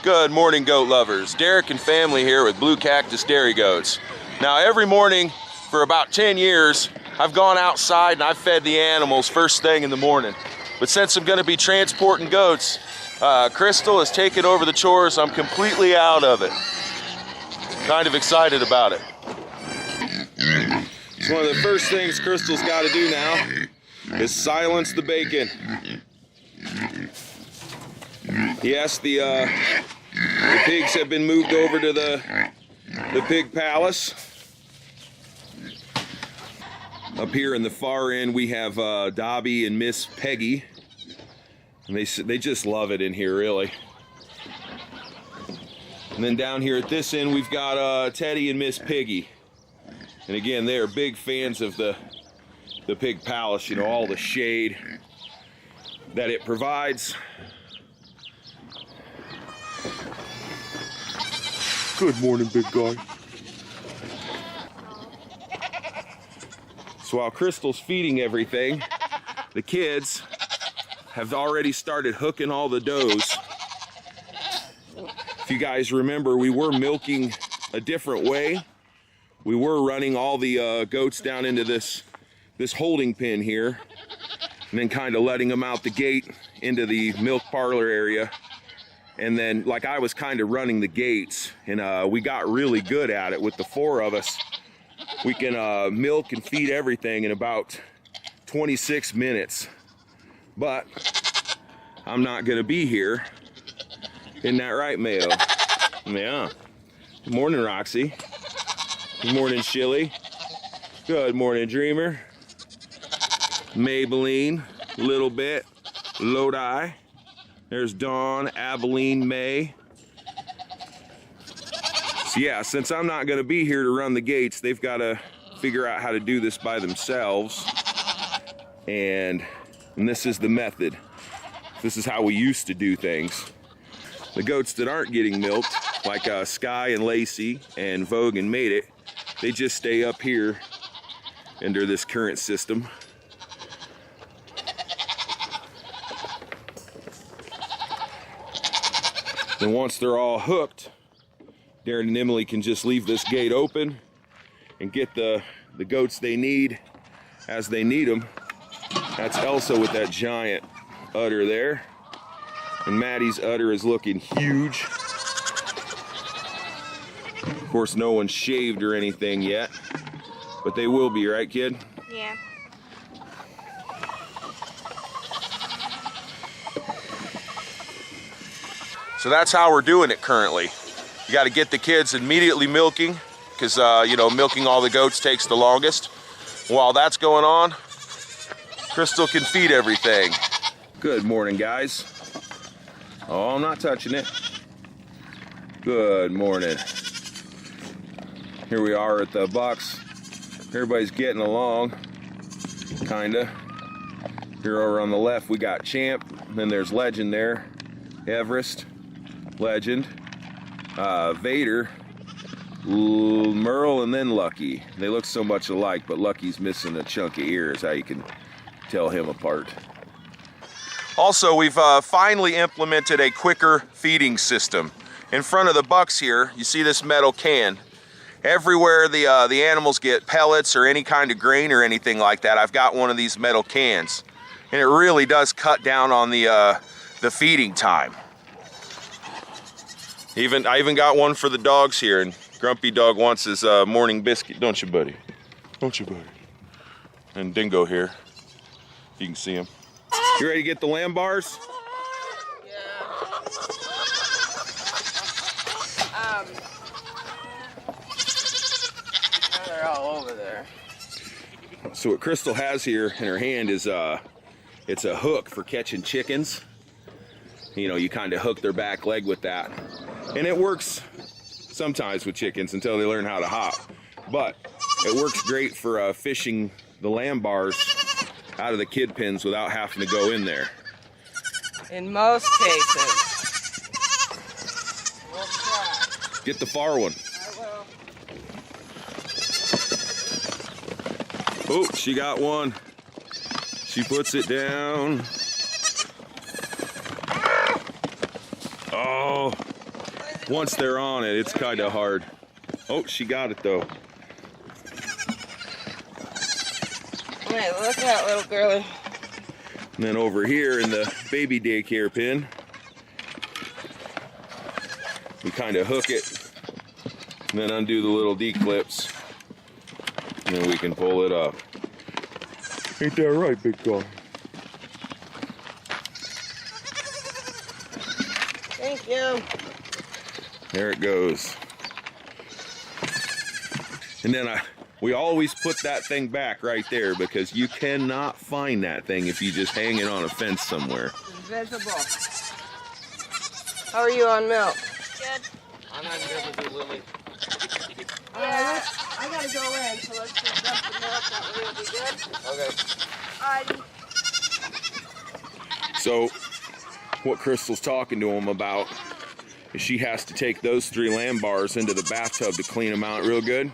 Good morning, goat lovers. Derek and family here with Blue Cactus Dairy Goats. Now, every morning for about 10 years, I've gone outside and I've fed the animals first thing in the morning. But since I'm going to be transporting goats, Crystal has taken over the chores. I'm completely out of it. Kind of excited about it. So one of the first things Crystal's got to do now is silence the bacon. Yes, the pigs have been moved over to the pig palace. Up here in the far end, we have Dobby and Miss Peggy. And they just love it in here, really. And then down here at this end, we've got Teddy and Miss Piggy. And again, they are big fans of the pig palace, you know, all the shade that it provides. Good morning, big guy. So while Crystal's feeding everything, the kids have already started hooking all the does. If you guys remember, we were milking a different way. We were running all the goats down into this holding pen here, and then kind of letting them out the gate into the milk parlor area. And then, like, I was kind of running the gates, and we got really good at it with the four of us. We can milk and feed everything in about 26 minutes. But I'm not gonna be here. Isn't that right, Mayo? Yeah. Good morning, Roxy. Good morning, Shilly. Good morning, Dreamer. Maybelline, Little Bit, Lodi. There's Dawn, Abilene, May. So yeah, since I'm not gonna be here to run the gates, they've gotta figure out how to do this by themselves. And this is the method. This is how we used to do things. The goats that aren't getting milked, like Sky and Lacey and Vogue and Made It, they just stay up here under this current system. Then once they're all hooked, Darren and Emily can just leave this gate open and get the goats they need as they need them. That's Elsa with that giant udder there. And Maddie's udder is looking huge. Of course, no one's shaved or anything yet, but they will be, right, kid? Yeah. So that's how we're doing it currently. You got to get the kids immediately milking, because you know, milking all the goats takes the longest. While that's going on, Crystal can feed everything. Good morning, guys. Oh, I'm not touching it. Good morning. Here we are at the bucks. Everybody's getting along, kinda. Here over on the left, we got Champ. Then there's Legend there. Everest, Legend, Vader, Merle, and then Lucky. They look so much alike, but Lucky's missing a chunk of ears, how you can tell him apart. Also, we've finally implemented a quicker feeding system. In front of the bucks here, you see this metal can. Everywhere the animals get pellets or any kind of grain or anything like that, I've got one of these metal cans. And it really does cut down on the feeding time. I even got one for the dogs here, and Grumpy Dog wants his morning biscuit, don't you, buddy? Don't you, buddy? And Dingo here, you can see him. You ready to get the lamb bars? They're all over there. So what Crystal has here in her hand is it's a hook for catching chickens. You know, you kind of hook their back leg with that. And it works sometimes with chickens until they learn how to hop. But it works great for fishing the lamb bars out of the kid pens without having to go in there. In most cases. We'll try. Get the far one. I will. Oh, she got one. She puts it down. Oh, once they're on it, it's kind of hard. Oh, she got it though. Hey, look at that little girlie. And then over here in the baby daycare pen, we kind of hook it and then undo the little D-clips, and then we can pull it up. Ain't that right, big guy? Thank you. There it goes. And then we always put that thing back right there because you cannot find that thing if you just hang it on a fence somewhere. Invisible. How are you on milk? Good. I'm not good with you, Lily. I gotta go in, so let's just dump the milk. That way it'll be good. Okay. So, what Crystal's talking to him about is she has to take those 3 lamb bars into the bathtub to clean them out real good.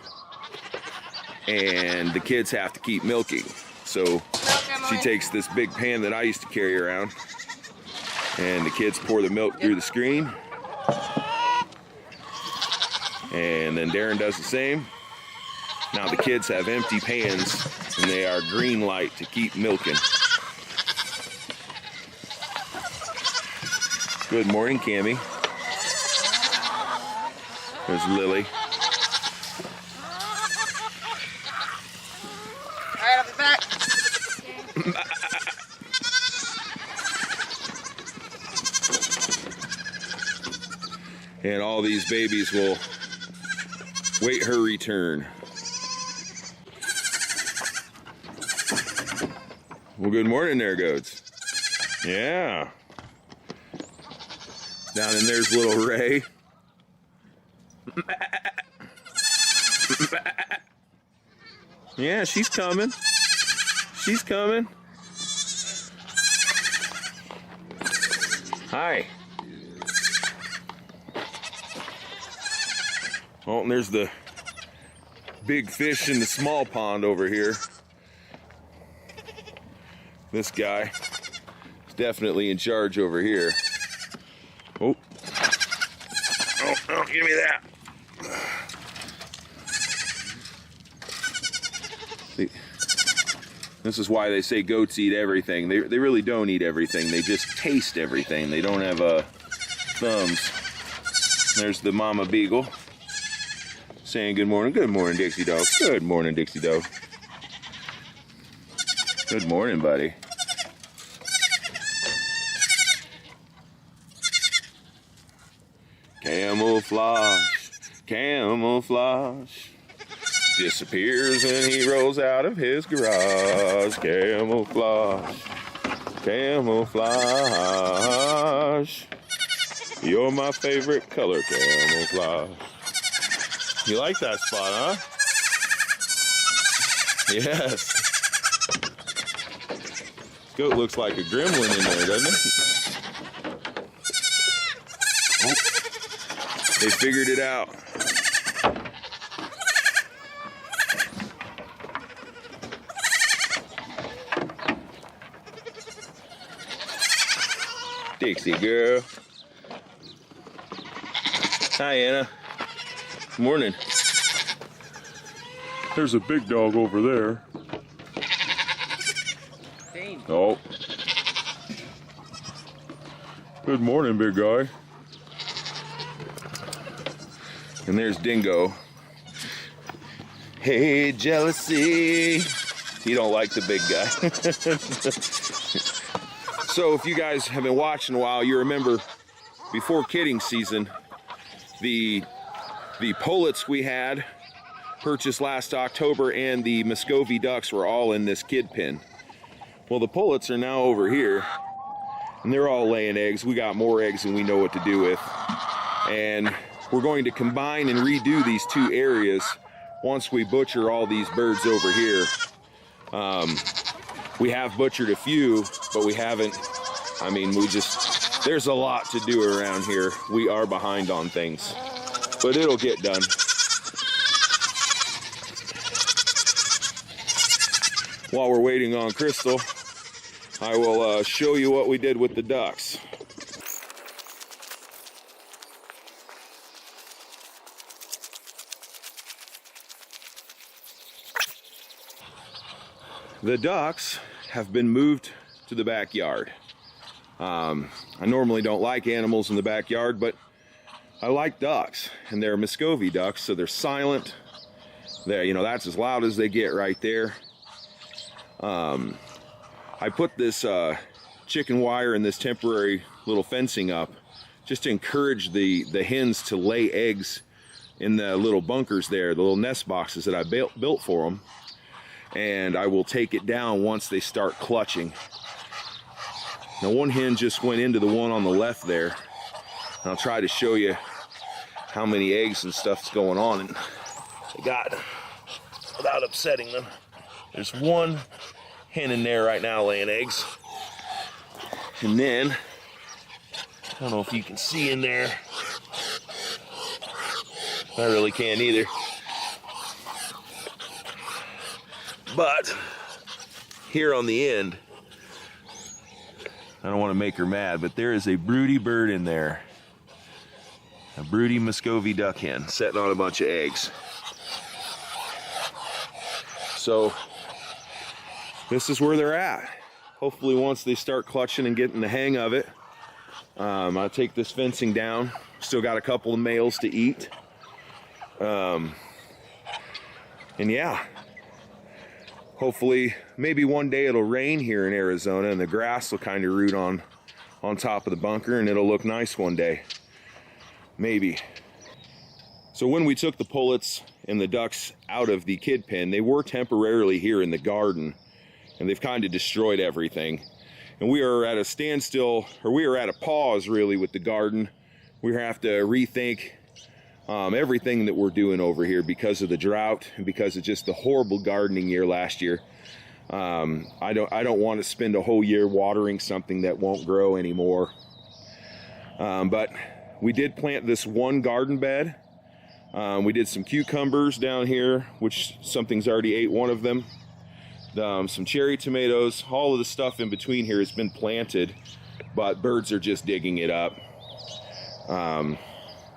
And the kids have to keep milking. So she takes this big pan that I used to carry around, and the kids pour the milk through the screen. And then Darren does the same. Now the kids have empty pans, and they are green light to keep milking. Good morning, Cammie. There's Lily. All right, I'll be back. And all these babies will wait her return. Well, good morning there, goats. Yeah. Down in there's little Ray. Yeah, she's coming. She's coming. Hi. Oh, and there's the big fish in the small pond over here. This guy is definitely in charge over here. Oh. Oh, give me that. See, this is why they say goats eat everything. They really don't eat everything. They just taste everything. They don't have thumbs. There's the mama beagle saying good morning. Good morning, Dixie dog. Good morning, Dixie dog. Good morning, buddy. Camouflage, camouflage. Disappears when he rolls out of his garage. Camouflage, camouflage. You're my favorite color, camouflage. You like that spot, huh? Yes. Goat looks like a gremlin in there, doesn't it? Oh. They figured it out. Dixie girl. Hi, Anna. Morning. There's a big dog over there. Oh. Good morning, big guy. And there's Dingo. Hey, jealousy. You don't like the big guy. So if you guys have been watching a while, you remember before kidding season, the pullets we had purchased last October and the Muscovy ducks were all in this kid pen. Well, the pullets are now over here, and they're all laying eggs. We got more eggs than we know what to do with. And we're going to combine and redo these 2 areas once we butcher all these birds over here. We have butchered a few, but we haven't, there's a lot to do around here. We are behind on things, but it'll get done. While we're waiting on Crystal, I will show you what we did with the ducks. The ducks have been moved to the backyard. I normally don't like animals in the backyard, but I like ducks, and they're Muscovy ducks, so they're silent. They're, you know, that's as loud as they get right there. I put this chicken wire and this temporary little fencing up just to encourage the hens to lay eggs in the little bunkers there, the little nest boxes that I built for them. And I will take it down once they start clutching. Now, one hen just went into the one on the left there. And I'll try to show you how many eggs and stuff's going on. And I got, without upsetting them, there's one hen in there right now laying eggs. And then, I don't know if you can see in there. I really can't either. But here on the end, I don't want to make her mad, but there is a broody bird in there. A broody Muscovy duck hen sitting on a bunch of eggs. So this is where they're at. Hopefully once they start clutching and getting the hang of it, I'll take this fencing down. Still got a couple of males to eat. And yeah, hopefully maybe one day it'll rain here in Arizona and the grass will kind of root on top of the bunker and it'll look nice one day. Maybe. So when we took the pullets and the ducks out of the kid pen, they were temporarily here in the garden and they've kind of destroyed everything. And we are at a standstill, or we are at a pause really with the garden. We have to rethink everything that we're doing over here because of the drought and because of just the horrible gardening year last year. I don't want to spend a whole year watering something that won't grow anymore. But we did plant this one garden bed. We did some cucumbers down here, which something's already ate one of them. Some cherry tomatoes. All of the stuff in between here has been planted, but birds are just digging it up.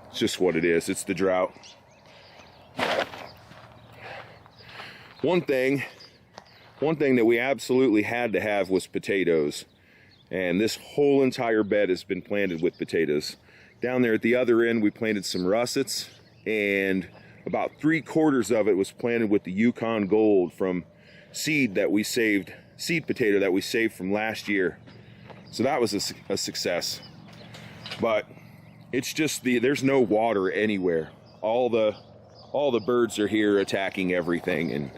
It's just what it is. It's the drought. One thing that we absolutely had to have was potatoes. And this whole entire bed has been planted with potatoes. Down there at the other end, we planted some russets, and about 3/4 of it was planted with the Yukon Gold from seed potato that we saved from last year. So that was a success. But it's just there's no water anywhere. All the birds are here attacking everything, and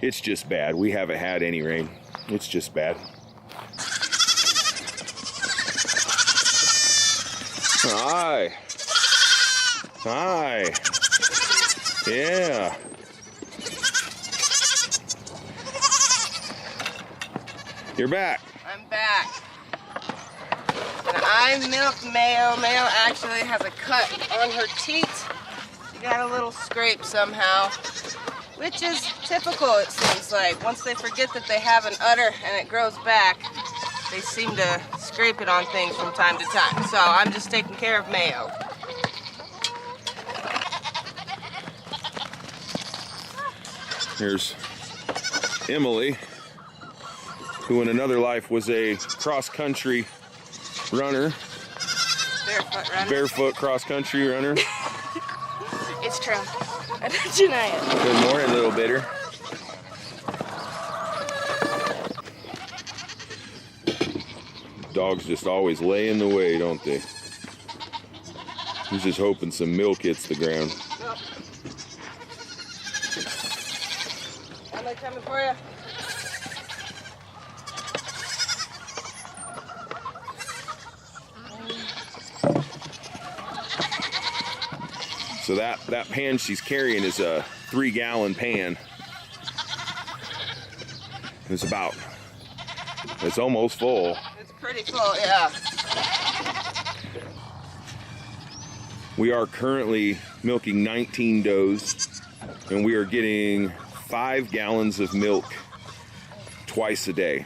it's just bad. We haven't had any rain. It's just bad. Hi. Hi. Yeah. You're back. I'm back. And I milked Mayo. Mayo actually has a cut on her teat. She got a little scrape somehow, which is typical, it seems like. Once they forget that they have an udder and it grows back, they seem to scrape it on things from time to time. So I'm just taking care of Mayo. Here's Emily, who in another life was a cross-country runner. Barefoot runner. Barefoot cross-country runner. It's true. I don't deny it. Good morning, little bitter. Dogs just always lay in the way, don't they? He's just hoping some milk hits the ground. Am I coming for you? So that pan she's carrying is a 3-gallon pan. It's almost full. It's pretty full, yeah. We are currently milking 19 does, and we are getting 5 gallons of milk twice a day.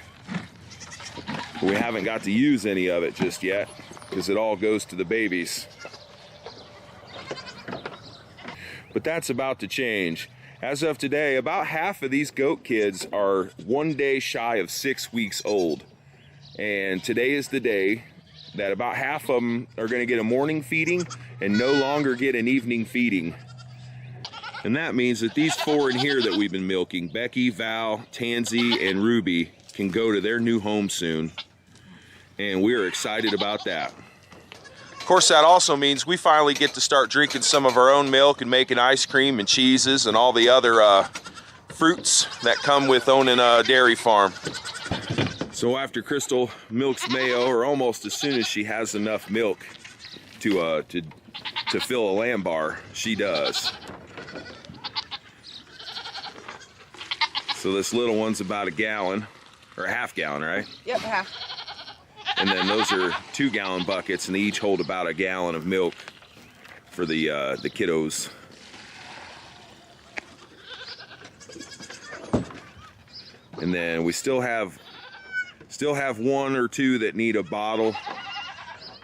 We haven't got to use any of it just yet because it all goes to the babies. But that's about to change. As of today, about half of these goat kids are 1 day shy of 6 weeks old. And today is the day that about half of them are going to get a morning feeding and no longer get an evening feeding. And that means that these 4 in here that we've been milking, Becky, Val, Tansy, and Ruby, can go to their new home soon. And we're excited about that. Of course, that also means we finally get to start drinking some of our own milk and making ice cream and cheeses and all the other fruits that come with owning a dairy farm. So after Crystal milks Mayo, or almost as soon as she has enough milk to fill a lamb bar, she does. So this little one's about a gallon, or a half gallon, right? Yep, half. And then those are 2-gallon buckets, and they each hold about a gallon of milk for the kiddos. And then we still have 1 or 2 that need a bottle,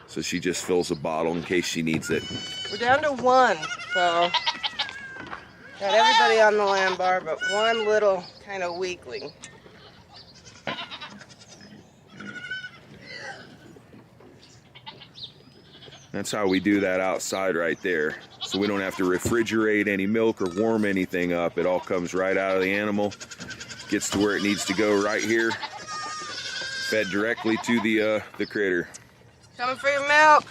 so she just fills a bottle in case she needs it. We're down to 1, so got everybody on the lamb bar, but 1 little kind of weakling. That's how we do that outside right there. So we don't have to refrigerate any milk or warm anything up. It all comes right out of the animal, gets to where it needs to go right here, fed directly to the critter. Coming for your milk.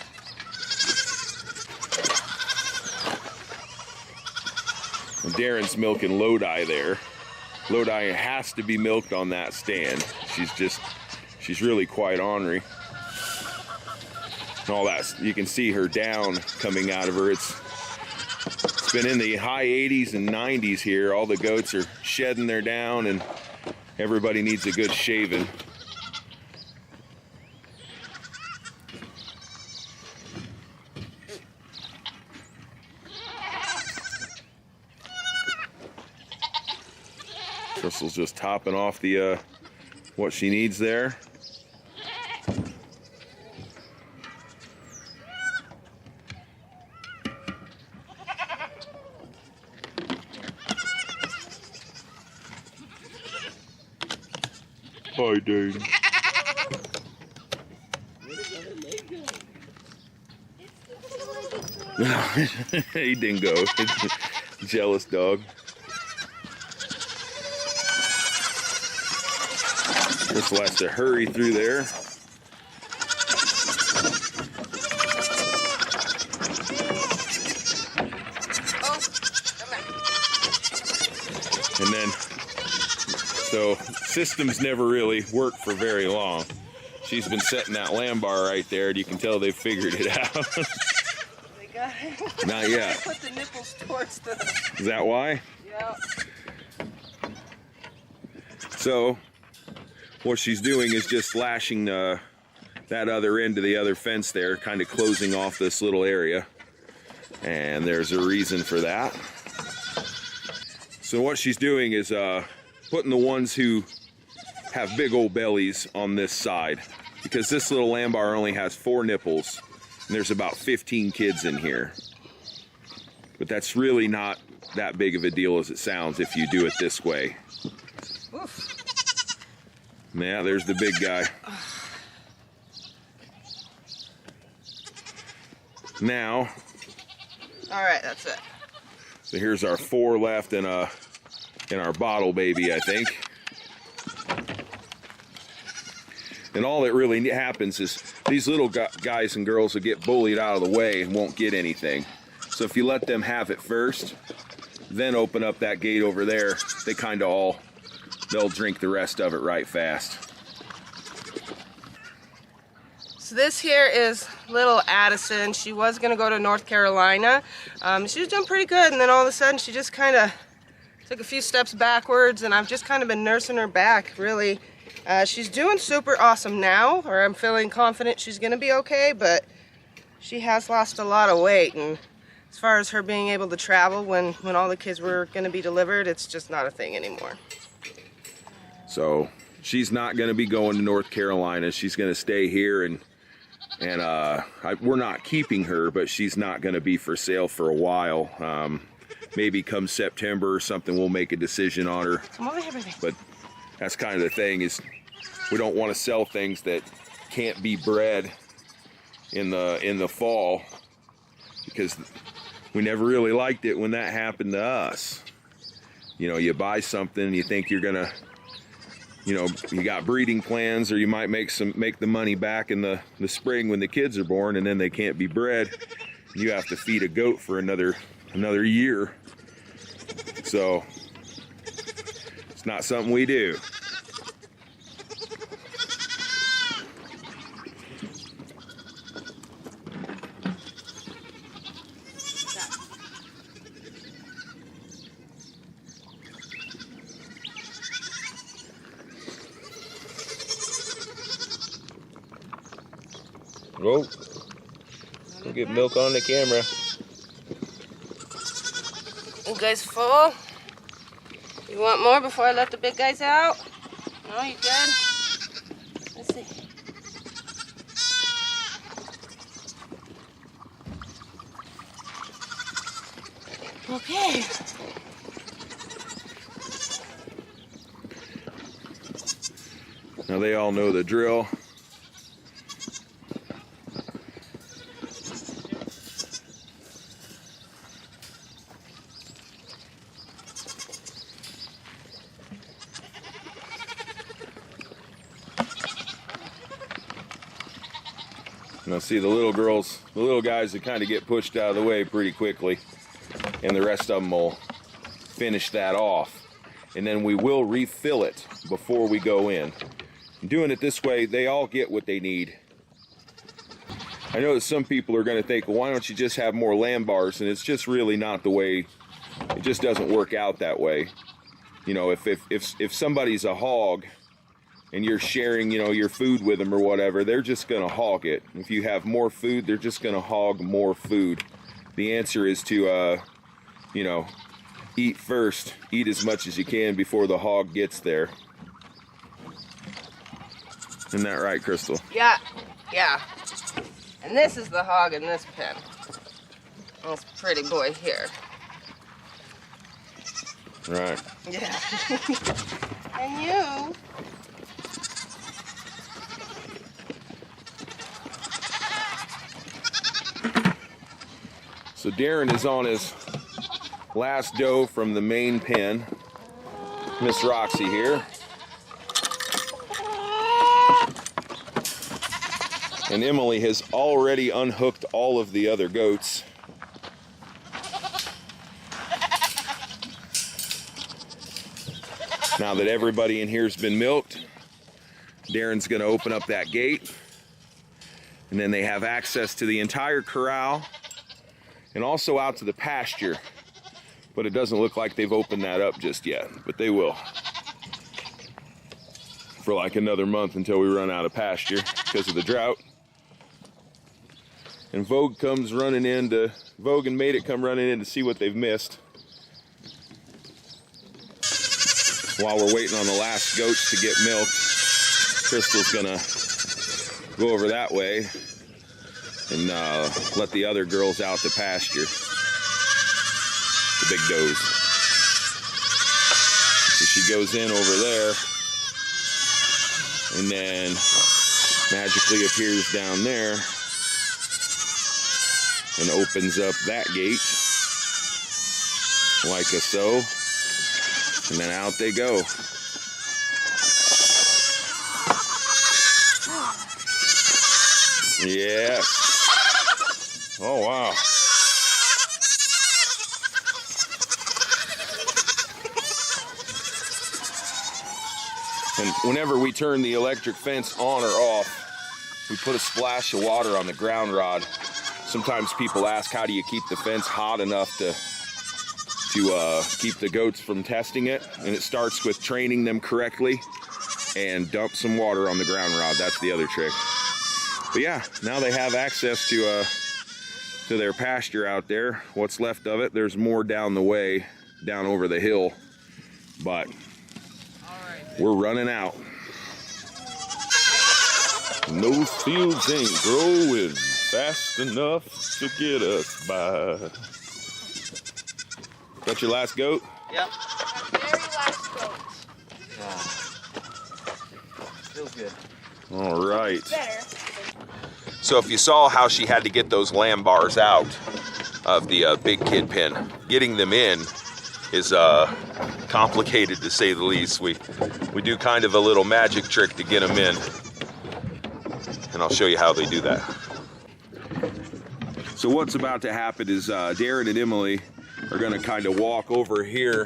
And Darren's milking Lodi there. Lodi has to be milked on that stand. She's really quite ornery. And all that, you can see her down coming out of her. It's been in the high 80s and 90s here. All the goats are shedding their down and everybody needs a good shaving. Crystal's just topping off the what she needs there. Hi, dude. He didn't go. Jealous dog. Crystal has to hurry through there. And then, so systems never really work for very long. She's been setting that lamb bar right there, and you can tell they've figured it out. They got it. Not yet. Put the nipples towards the... Is that why? Yep. So what she's doing is just lashing that other end to the other fence there, kind of closing off this little area. And there's a reason for that. So what she's doing is putting the ones who have big old bellies on this side, because this little lamb bar only has 4 nipples and there's about 15 kids in here. But that's really not that big of a deal as it sounds if you do it this way. Oof. Yeah, there's the big guy. Now, All right, that's it. so here's our 4 left in our bottle baby, I think. And all that really happens is these little guys and girls will get bullied out of the way and won't get anything. So if you let them have it first, then open up that gate over there, they kind of they'll drink the rest of it right fast. So this here is little Addison. She was going to go to North Carolina. She was doing pretty good, and then all of a sudden she just kind of took a few steps backwards, and I've just kind of been nursing her back, really. She's doing super awesome now, or I'm feeling confident she's going to be okay, but she has lost a lot of weight, and as far as her being able to travel when all the kids were going to be delivered, it's just not a thing anymore. So she's not going to be going to North Carolina. She's going to stay here, and we're not keeping her, but she's not going to be for sale for a while. maybe come September or something, we'll make a decision on her. Come over here, baby. But that's kind of the thing, is we don't want to sell things that can't be bred in the fall, because we never really liked it when that happened to us. You know, you buy something and you think you're gonna, you know, you got breeding plans, or you might make the money back in the spring when the kids are born, and then they can't be bred. You have to feed a goat for another year. So it's not something we do. Whoa. Don't get milk on the camera. You guys full? You want more before I let the big guys out? No, you good? Let's see. Okay. Now they all know the drill. Now see, the little guys that kind of get pushed out of the way pretty quickly, and the rest of them will finish that off. And then we will refill it before we go in. And doing it this way, they all get what they need. I know that some people are going to think, well, why don't you just have more lamb bars? And it's just really not the way. It just doesn't work out that way. You know, if somebody's a hog and you're sharing, you know, your food with them or whatever, they're just gonna hog it. If you have more food, they're just gonna hog more food. The answer is to, you know, eat first. Eat as much as you can before the hog gets there. Isn't that right, Crystal? Yeah, yeah. And this is the hog in this pen. This pretty boy here. Right. Yeah. And you? So Darren is on his last doe from the main pen. Miss Roxy here. And Emily has already unhooked all of the other goats. Now that everybody in here has been milked, Darren's gonna open up that gate, and then they have access to the entire corral and also out to the pasture. But it doesn't look like they've opened that up just yet, but they will. For like another month until we run out of pasture because of the drought. And Vogue and Made It come running in to see what they've missed. While we're waiting on the last goats to get milked, Crystal's gonna go over that way and let the other girls out to pasture. The big does. So she goes in over there and then magically appears down there and opens up that gate like a so, and then out they go. Yeah. Oh, wow. And whenever we turn the electric fence on or off, we put a splash of water on the ground rod. Sometimes people ask, how do you keep the fence hot enough to keep the goats from testing it? And it starts with training them correctly and dump some water on the ground rod. That's the other trick. But yeah, now they have access to their pasture out there. What's left of it, there's more down the way, down over the hill, but we're running out. Those fields ain't growing fast enough to get us by. Got your last goat? Yep. My very last goat. Feels good. All right. Better. So if you saw how she had to get those lamb bars out of the big kid pen, getting them in is complicated to say the least. We do kind of a little magic trick to get them in, and I'll show you how they do that. So what's about to happen is Darren and Emily are going to kind of walk over here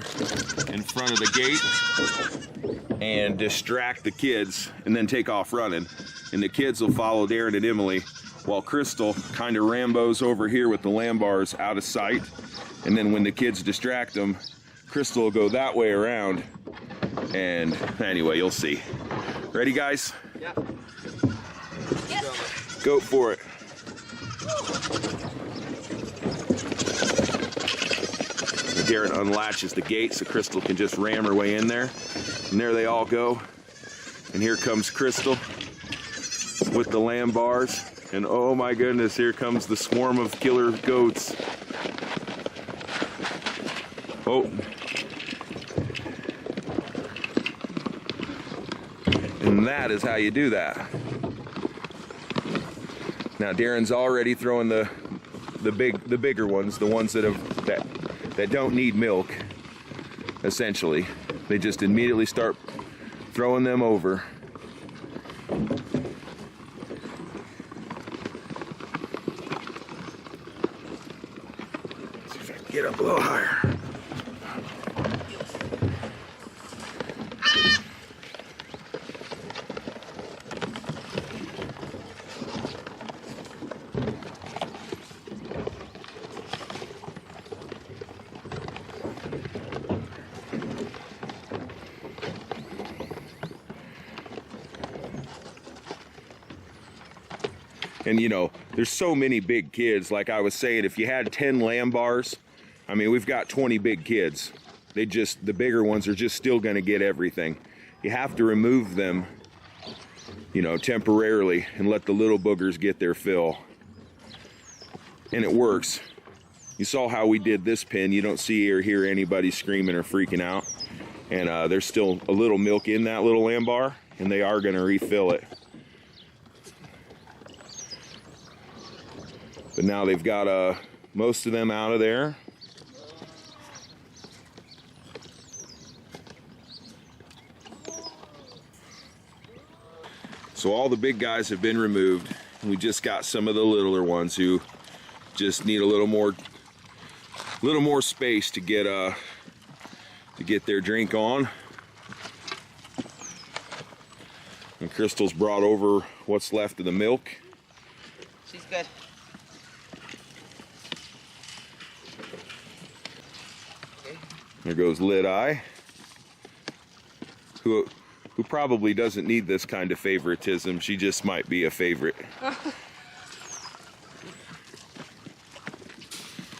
in front of the gate and distract the kids and then take off running. And the kids will follow Darren and Emily while Crystal kind of Rambos over here with the lamb bars out of sight. And then when the kids distract them, Crystal will go that way around. And anyway, you'll see. Ready, guys? Yeah. Yes. Go for it. Darren unlatches the gate so Crystal can just ram her way in there. And there they all go. And here comes Crystal with the lamb bars. And oh my goodness, here comes the swarm of killer goats. Oh. And that is how you do that. Now Darren's already throwing the bigger ones, the ones that don't need milk, essentially. They just immediately start throwing them over. See if I can get up a little higher. And you know, there's so many big kids. Like I was saying, if you had 10 lamb bars, I mean, we've got 20 big kids. The bigger ones are just still gonna get everything. You have to remove them, you know, temporarily and let the little boogers get their fill. And it works. You saw how we did this pen. You don't see or hear anybody screaming or freaking out. And there's still a little milk in that little lamb bar, and they are gonna refill it. But now they've got most of them out of there. So all the big guys have been removed. We just got some of the littler ones who just need a little more space to get their drink on. And Crystal's brought over what's left of the milk. She's good. There goes Lid Eye, who probably doesn't need this kind of favoritism. She just might be a favorite.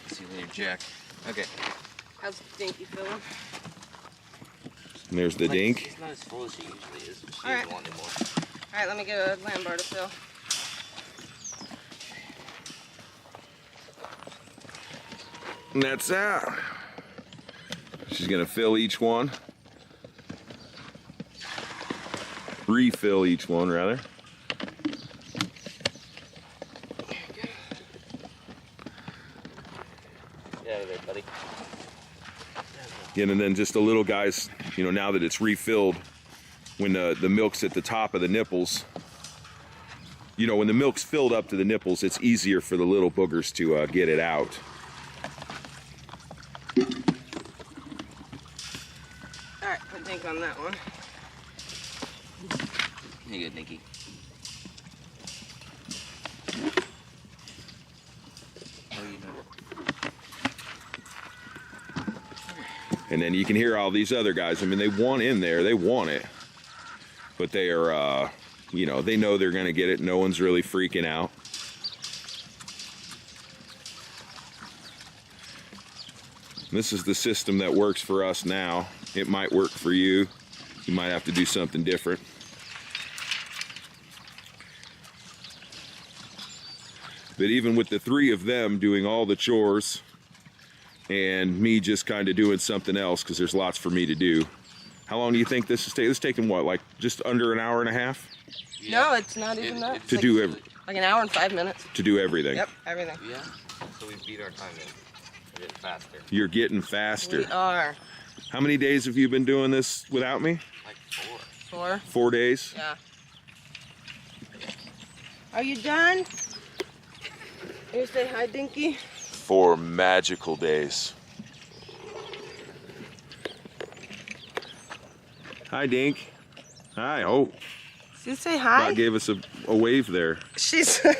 See you later, Jack. Okay. How's Dinky feeling? And there's the dink. She's not as full as she usually is, but she All right. doesn't want anymore. All right, let me get a lamb bar to fill. And that's that. She's gonna fill each one. Refill each one, rather. Yeah, there, buddy. And then just the little guys, you know, now that it's refilled, when the milk's at the top of the nipples, you know, when the milk's filled up to the nipples, it's easier for the little boogers to get it out. All right, put Dink on that one. You good, Nikki? How are you doing? And then you can hear all these other guys. I mean, they want in there, they want it, but they are, you know, they know they're gonna get it. No one's really freaking out. This is the system that works for us now. It might work for you. You might have to do something different. But even with the three of them doing all the chores, and me just kind of doing something else because there's lots for me to do. How long do you think this is taking? This is taking what, like just under an hour and a half? Yeah. No, it's not even that. To do everything. Like an hour and 5 minutes. To do everything. Yep, everything. Yeah. So we beat our time in. We're getting faster. You're getting faster. We are. How many days have you been doing this without me? Like 4. 4. 4 days? Yeah. Are you done? You say hi, Dinky? 4 magical days. Hi, Dink. Hi. Oh, Did you say hi? Dot gave us a wave there. She's. Look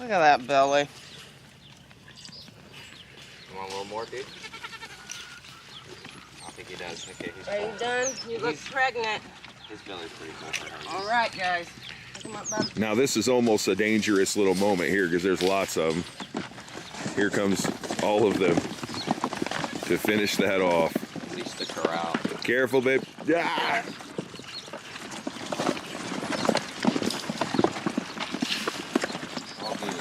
at that belly. You want a little more, dude? I think he does. Okay, he's Are you full. done? You look pregnant. His belly's pretty full for her. All right, guys. Pick 'em up, bud. Now this is almost a dangerous little moment here because there's lots of them. Here comes all of them to finish that off. At least the corral. Careful, babe. Ah! All good.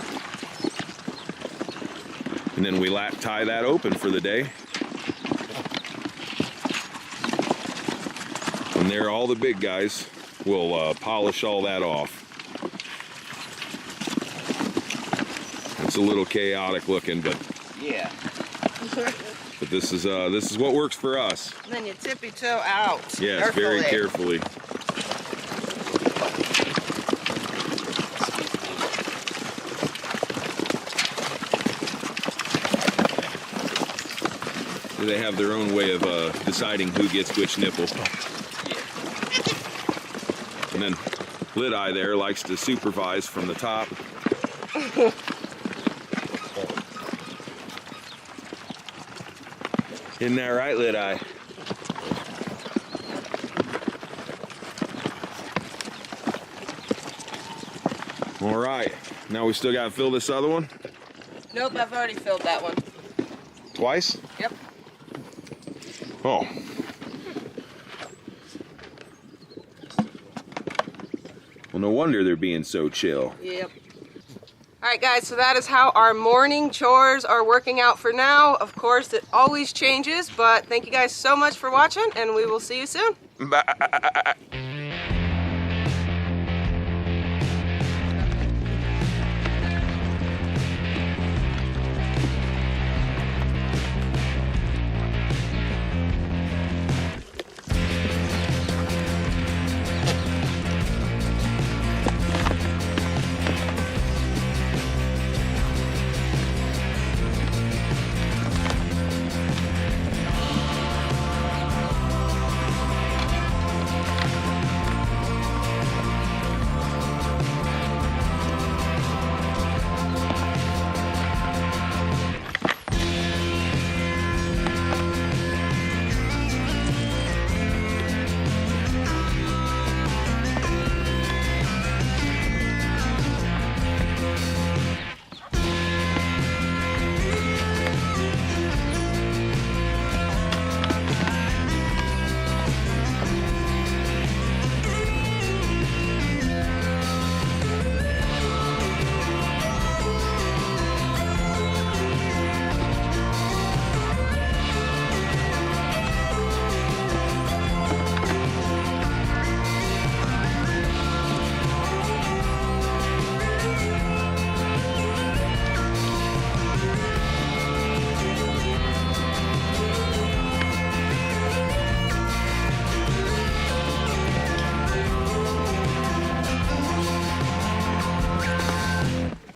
And then we lap tie that open for the day. And there, all the big guys will polish all that off. It's a little chaotic looking, but this is what works for us. Then you tip your toe out. Yes, very carefully. carefully. They have their own way of deciding who gets which nipple. And then Lid Eye there likes to supervise from the top. Isn't that right, Lid Eye? All right, now we still got to fill this other one? Nope, I've already filled that one. Twice? Yep. Oh. Well, no wonder they're being so chill. Yep. All right, guys, so that is how our morning chores are working out for now. Of course, it always changes, but thank you guys so much for watching, and we will see you soon. Bye.